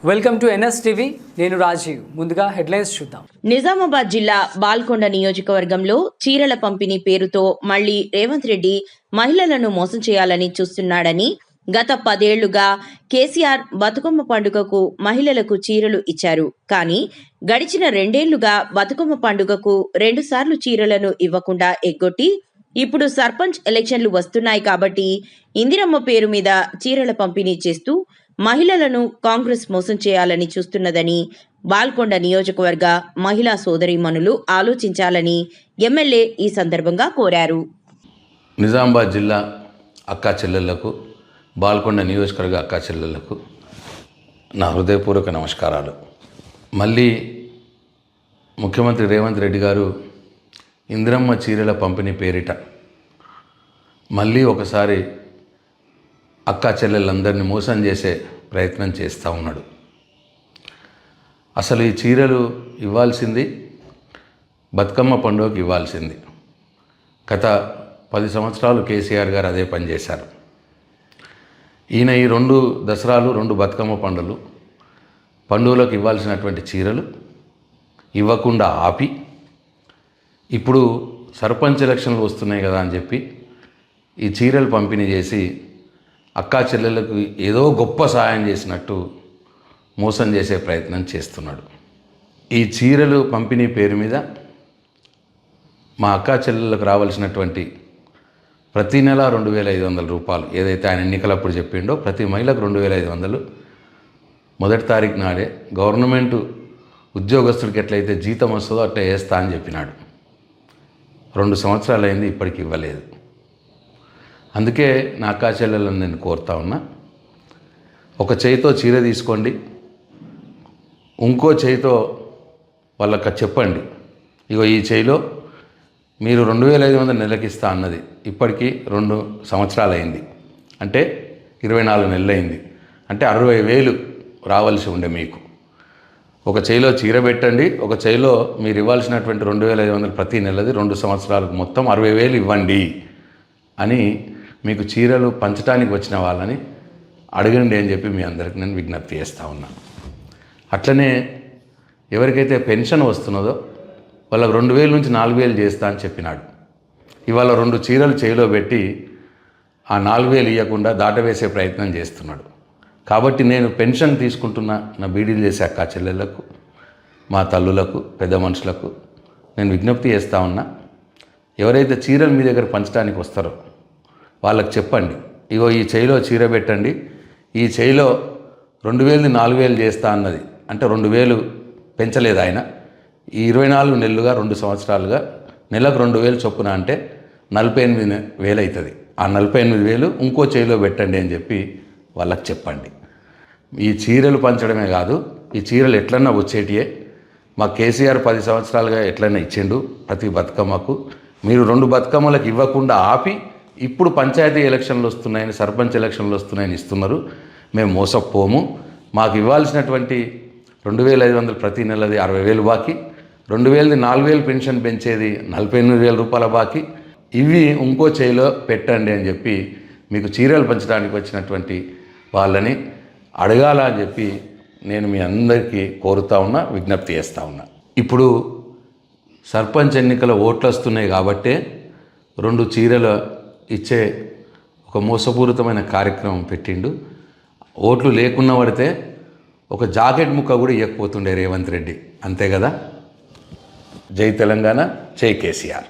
Welcome to NSTV. నేను రాజీవ్. ముందుగా headlines చూద్దాం. నిజామాబాద్ జిల్లా బాల్కొండ నియోజకవర్గంలో చీరల పంపిణీ పేరుతో మళ్లీ రేవంత్ రెడ్డి మహిళలను మోసం చేయాలని చూస్తున్నాడని గత 10 ఏళ్లుగా కేసీఆర్ బతుకమ్మ పండుగకు మహిళలకు చీరలు ఇచ్చారు. కానీ గడిచిన 2 ఏళ్లుగా బతుకమ్మ పండుగకు 2 సార్లు చీరలను ఇవ్వకుండా ఎగ్గొట్టి ఇప్పుడు సర్పంచ్ ఎలక్షన్లు వస్తున్నాయి కాబట్టి ఇందిరమ్మ పేరు మీద చీరల పంపిణీ చేస్తూ మహిళలను కాంగ్రెస్ మోసం చేయాలని చూస్తున్నదని బాల్కొండ నియోజకవర్గ మహిళా సోదరీమణులు ఆలోచించాలని ఎమ్మెల్యే ఈ సందర్భంగా కోరారు. నిజామాబాద్ జిల్లా అక్కా చెల్లెళ్లకు, బాల్కొండ నియోజకవర్గ అక్కా చెల్లెళ్లకు నా హృదయపూర్వక నమస్కారాలు. మళ్ళీ ముఖ్యమంత్రి రేవంత్ రెడ్డి గారు ఇందిరమ్మ చీరల పంపిణీ పేరిట మళ్ళీ ఒకసారి అక్కా చెల్లెళ్ళందరినీ మోసం చేసే ప్రయత్నం చేస్తూ ఉన్నాడు. అసలు ఈ చీరలు ఇవ్వాల్సింది బతుకమ్మ పండుగకి ఇవ్వాల్సింది. గత 10 సంవత్సరాలు కేసీఆర్ గారు అదే పని చేశారు. ఈయన ఈ 2 దసరాలు 2 బతుకమ్మ పండుగలకు ఇవ్వాల్సినటువంటి చీరలు ఇవ్వకుండా ఆపి ఇప్పుడు సర్పంచ్ ఎలక్షన్లు వస్తున్నాయి కదా అని చెప్పి ఈ చీరలు పంపిణీ చేసి అక్కా చెల్లెళ్ళకు ఏదో గొప్ప సహాయం చేసినట్టు మోసం చేసే ప్రయత్నం చేస్తున్నాడు. ఈ చీరలు పంపిణీ పేరు మీద మా అక్కా చెల్లెళ్ళకు రావాల్సినటువంటి ప్రతి నెల 2,500 రూపాయలు ఏదైతే ఆయన ఎన్నికలప్పుడు చెప్పిండో ప్రతి మహిళకు 2,500 మొదటి తారీఖు నాడే గవర్నమెంట్ ఉద్యోగస్తుడికి ఎట్లయితే జీతం వస్తుందో అట్లా వేస్తా అని చెప్పినాడు. 2 సంవత్సరాలు అయింది, ఇప్పటికి ఇవ్వలేదు. అందుకే నా అక్కా చెల్లెలను నేను కోరుతా ఉన్నా, ఒక చేయితో చీర తీసుకోండి, ఇంకో చేయితో వాళ్ళకి చెప్పండి, ఇగో ఈ చేయిలో మీరు 2,500 నెలకిస్తా అన్నది ఇప్పటికీ 2 సంవత్సరాలు అయింది, అంటే 24 నెలలు అయింది, అంటే 60,000 రావాల్సి ఉండే మీకు. ఒక చేయిలో చీర పెట్టండి, ఒక చేయిలో మీరు ఇవ్వాల్సినటువంటి 2,500 ప్రతి నెలది 2 సంవత్సరాలకు మొత్తం 60,000 ఇవ్వండి అని మీకు చీరలు పంచడానికి వచ్చిన వాళ్ళని అడగండి అని చెప్పి మీ అందరికీ నేను విజ్ఞప్తి చేస్తూ ఉన్నాను. అట్లనే ఎవరికైతే పెన్షన్ వస్తున్నదో వాళ్ళకు 2,000 నుంచి 4,000 చేస్తా అని చెప్పినాడు. ఇవాళ 2 చీరలు చేయిలో పెట్టి ఆ 4,000 ఇవ్వకుండా దాటవేసే ప్రయత్నం చేస్తున్నాడు. కాబట్టి నేను పెన్షన్ తీసుకుంటున్న నా బీడీలు చేసే అక్కా చెల్లెళ్లకు, మా తల్లులకు, పెద్ద మనుషులకు నేను విజ్ఞప్తి చేస్తూ ఉన్నా, ఎవరైతే చీరలు మీ దగ్గర పంచడానికి వస్తారో వాళ్ళకి చెప్పండి, ఇగో ఈ చేయిలో చీర పెట్టండి, ఈ చేయిలో 2,000 4,000 చేస్తా అన్నది, అంటే 2,000 పెంచలేదు ఆయన. ఈ 24 నెలలుగా 2 సంవత్సరాలుగా నెలకు 2,000 చొప్పున అంటే 48,000 అవుతుంది. ఆ 48,000 ఇంకో చేయిలో పెట్టండి అని చెప్పి వాళ్ళకి చెప్పండి. ఈ చీరలు పంచడమే కాదు, ఈ చీరలు ఎట్లన్నా వచ్చేటియే. మా కేసీఆర్ 10 సంవత్సరాలుగా ఎట్లన్నా ఇచ్చిండు ప్రతి బతుకమ్మకు. మీరు 2 బతుకమ్మలకు ఇవ్వకుండా ఆపి ఇప్పుడు పంచాయతీ ఎలక్షన్లు వస్తున్నాయని, సర్పంచ్ ఎలక్షన్లు వస్తున్నాయని ఇస్తున్నారు. మేము మోసపోము. మాకు ఇవ్వాల్సినటువంటి 2,500 ప్రతి నెలది 60,000 బాకీ, 2,000 4,000 పెన్షన్ పెంచేది 48,000 రూపాయల బాకీ, ఇవి ఇంకో చేయిలో పెట్టండి అని చెప్పి మీకు చీరలు పంచడానికి వచ్చినటువంటి వాళ్ళని అడగాల అని చెప్పి నేను మీ అందరికీ కోరుతా ఉన్నా, విజ్ఞప్తి చేస్తూ ఉన్నా. ఇప్పుడు సర్పంచ్ ఎన్నికల ఓట్లు వస్తున్నాయి కాబట్టే 2 చీరలు ఇచ్చే ఒక మోసపూరితమైన కార్యక్రమం పెట్టిండు. ఓట్లు లేకున్నా పడితే ఒక జాకెట్ ముక్క కూడా ఇవ్వకపోతుండే రేవంత్ రెడ్డి, అంతే కదా. జై తెలంగాణ, జై కేసీఆర్.